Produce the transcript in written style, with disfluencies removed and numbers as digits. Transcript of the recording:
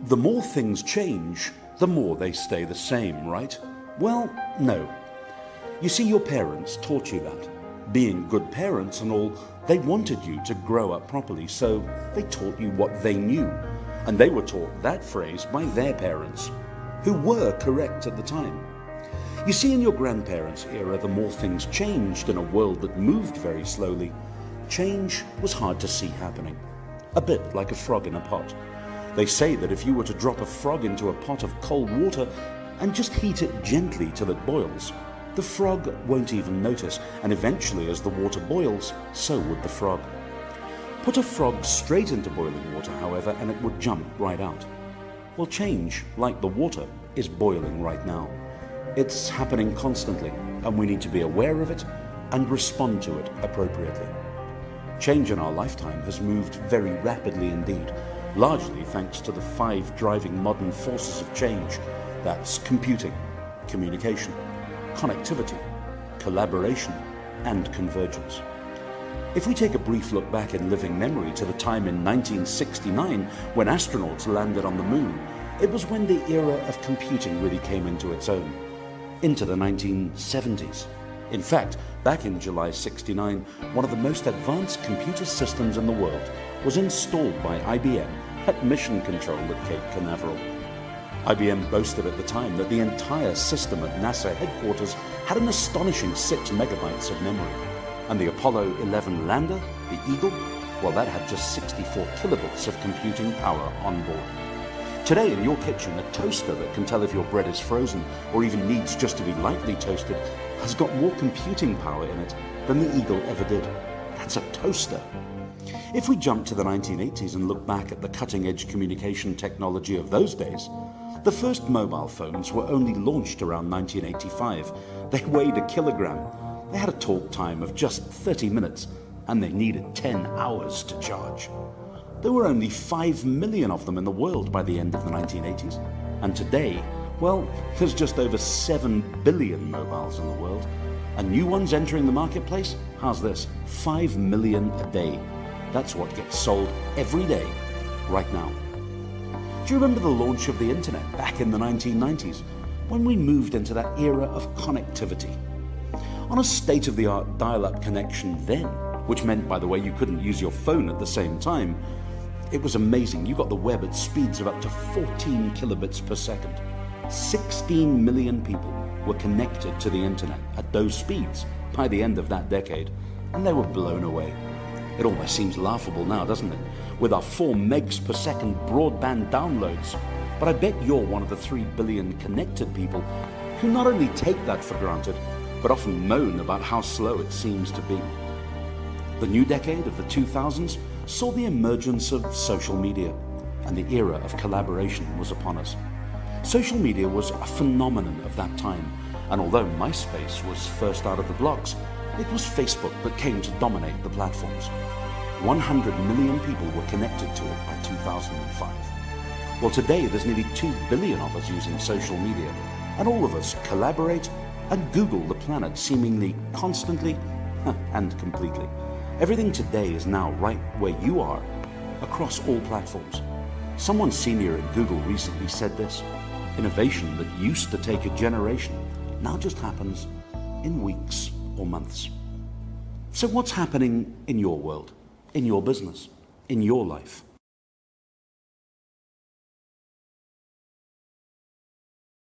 The more things change, the more they stay the same, right? Well, no. You see, your parents taught you that. Being good parents and all, they wanted you to grow up properly, so they taught you what they knew. And they were taught that phrase by their parents, who were correct at the time. You see, in your grandparents' era, the more things changed in a world that moved very slowly, change was hard to see happening. A bit like a frog in a pot. They say that if you were to drop a frog into a pot of cold water and just heat it gently till it boils, the frog won't even notice, and eventually as the water boils, so would the frog. Put a frog straight into boiling water, however, and it would jump right out. Well, change, like the water, is boiling right now. It's happening constantly, and we need to be aware of it and respond to it appropriately. Change in our lifetime has moved very rapidly indeed, largely thanks to the 5 driving modern forces of change. That's computing, communication, connectivity, collaboration, and convergence. If we take a brief look back in living memory to the time in 1969 when astronauts landed on the moon, it was when the era of computing really came into its own, into the 1970s. In fact, back in July '69, one of the most advanced computer systems in the world was installed by IBM at Mission Control at Cape Canaveral. IBM boasted at the time that the entire system at NASA headquarters had an astonishing 6 megabytes of memory. And the Apollo 11 lander, the Eagle, well, that had just 64 kilobits of computing power on board. Today in your kitchen, a toaster that can tell if your bread is frozen or even needs just to be lightly toasted has got more computing power in it than the Eagle ever did. That's a toaster. If we jump to the 1980s and look back at the cutting-edge communication technology of those days, the first mobile phones were only launched around 1985. They weighed a kilogram. They had a talk time of just 30 minutes, and they needed 10 hours to charge. There were only 5 million of them in the world by the end of the 1980s. And today, well, there's just over 7 billion mobiles in the world. And new ones entering the marketplace? How's this? 5 million a day. That's what gets sold every day, right now. Do you remember the launch of the internet back in the 1990s, when we moved into that era of connectivity? On a state-of-the-art dial-up connection then, which meant, by the way, you couldn't use your phone at the same time, it was amazing. You got the web at speeds of up to 14 kilobits per second. 16 million people were connected to the internet at those speeds by the end of that decade, and they were blown away. It almost seems laughable now, doesn't it, with our 4 megs per second broadband downloads. But I bet you're one of the 3 billion connected people who not only take that for granted, but often moan about how slow it seems to be. The new decade of the 2000s saw the emergence of social media, and the era of collaboration was upon us. Social media was a phenomenon of that time, and although MySpace was first out of the blocks, it was Facebook that came to dominate the platforms. 100 million people were connected to it by 2005. Well, today there's nearly 2 billion of us using social media, and all of us collaborate and Google the planet seemingly constantly and completely. Everything today is now right where you are, across all platforms. Someone senior at Google recently said this: innovation that used to take a generation now just happens in weeks or months. So what's happening in your world, in your business, in your life?